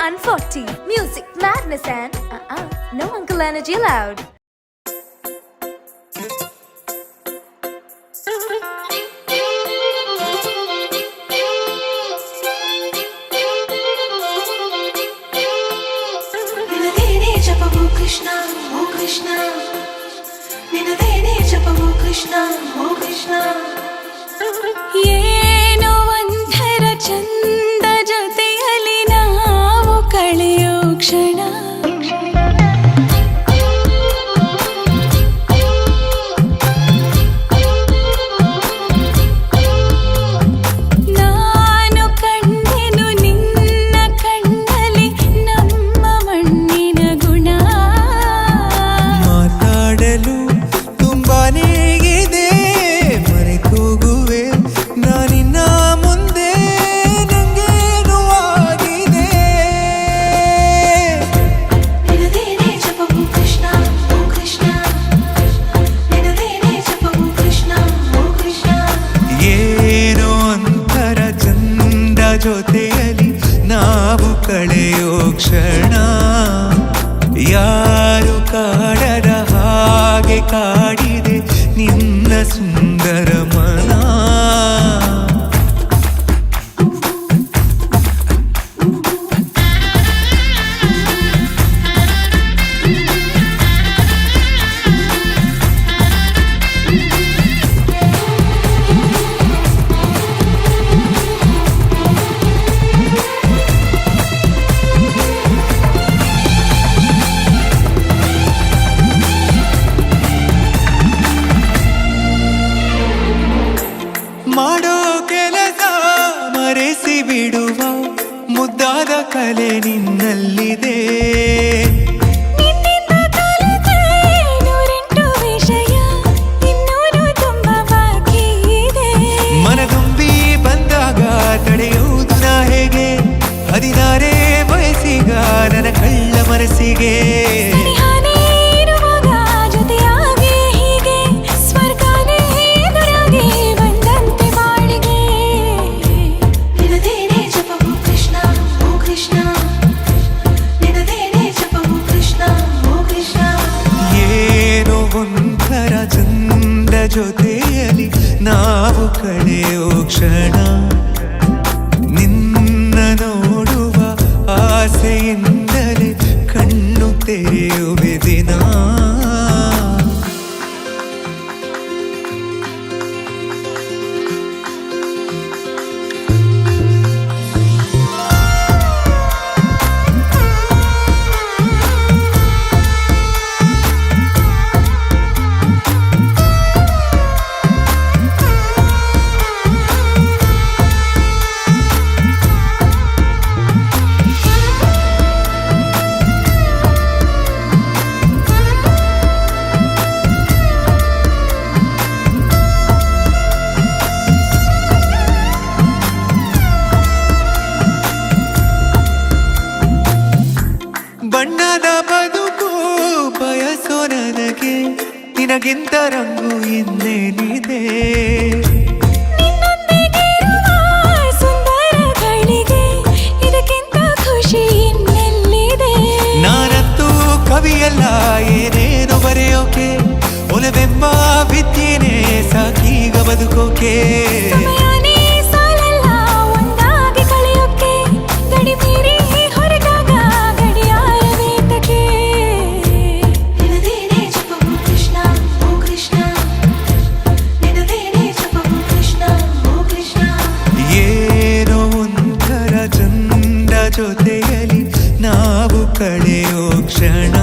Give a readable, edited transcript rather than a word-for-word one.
140. Music, madness and no uncle energy allowed. Krishna, oh Krishna, ninadene japavu Krishna, oh Krishna. ಏನೋ ಒಂಥರ ಚಂದ ಜೊತೆಯಲ್ಲಿ ನಾವು ಕಳೆಯೋ ಕ್ಷಣ. ನಾನು ಕಂಡೆನು ನಿನ್ನ ಕಣ್ಣಲ್ಲಿ ನಮ್ಮ ಮಣ್ಣಿನ ಗುಣ. ಮಾತಾಡಲು ತುಂಬಾನೇ ಇದೆ, ಮರೆತೋಗುವೆ ನಾನಿನ್ನ ಮುಂದೆ, ನಂಗೇನು ಆಗಿದೆ. ನಿನದೇನೆ ಜಪವು ಕೃಷ್ಣ, ಓ ಕೃಷ್ಣ, ನಿನದೇನೆ ಜಪವು ಕೃಷ್ಣ, ಓ ಕೃಷ್ಣ. ಏನೋ ಒಂಥರ ಚಂದ ಜೊತೆಯಲ್ಲಿ ನಾವು ಕಳೆಯೋ ಕ್ಷಣ. ಯಾರು ಕಾಡದ ಹಾಗೆ ಕಾಡಿದೆ ನಿನ್ನ ಸುಂದರ ಮನ. ಮಾಡೋ ಕೆಲಸ ಮರೆಸಿ ಬಿಡುವ ಮುದ್ದಾದ ಕಲೆ ನಿನ್ನಲ್ಲಿದೆ. ನಿನ್ನಿಂದ ಕಲಿತೆ ನೂರೆಂಟು ವಿಷಯ, ಇನ್ನೂರು ತುಂಬ ಬಾಕಿ ಇದೆ. ಮನದುಂಬಿ ಬಂದಾಗ ತಡೆಯುವುದು ನಾ ಹೇಗೆ, 16 ವಯಸ್ಸಿಗ ನನ್ನ ಕಳ್ಳ ಮನಸ್ಸಿಗೆ. ಸನಿಹಾನೇ ಇರುವಾಗ ಜೊತೆಯಾಗಿ ಹೀಗೆ, ಸ್ವರ್ಗನೇ ಎದುರಾಗಿ ಬಂದಂತೆ ಬಾಳಿಗೆ. ನಿನದೇನೆ ಜಪವು ಕೃಷ್ಣ, ಓ ಕೃಷ್ಣ, ನಿನದೇನೆ ಜಪವು ಕೃಷ್ಣ, ಓ ಕೃಷ್ಣ. ಏನೋ ಒಂಥರ ಚಂದ ಜೊತೆಯಲ್ಲಿ ನಾವು ಕಳೆಯೋ ಕ್ಷಣ. ನಿನ್ನ ನೋಡುವ ಆಸೆಯಿಂದಲೇ ಕಣ್ಣು ತೆರೆಯುವೆ ದಿನ. ಬಣ್ಣದ ಬದುಕು ಬಯಸೋ ನನಗೆ ನಿನಗಿಂತ ರಂಗು ಇನ್ನೇನಿದೆ. ನಿನ್ನೊಂದಿಗಿರುವ ಸುಂದರಗಳಿಗೆ ಇದಕ್ಕಿಂತ ಖುಷಿ ಇನ್ನೆಲ್ಲಿದೆ. ನಾನಂತೂ ಕವಿಯಲ್ಲ, ಏನೇನು ಬರೆಯೋಕೆ, ಒಲವೆಂಬ ವಿದ್ಯೆನೇ ಸಾಕೀಗ ಬದುಕೋಕೆ. ಸಮಯನೇ ಸಾಲಲ್ಲ ಒಂದಾಗಿ ಕಳೆಯೋಕೆ, ಗಡಿ ಮೀರಿ ಹೊರಟಾಗ ಗಡಿಯಾರ ವೇತಕ್ಕೆ. ನಿನದೇನೆ ಜಪವು ಕೃಷ್ಣ, ಓ ಕೃಷ್ಣ, ನಿನದೇನೆ ಜಪವು ಕೃಷ್ಣ, ಓ ಕೃಷ್ಣ. ಏನೋ ಒಂಥರ ಚಂದ ಜೊತೆಯಲ್ಲಿ ನಾವು ಕಳೆಯೋ ಕ್ಷಣ.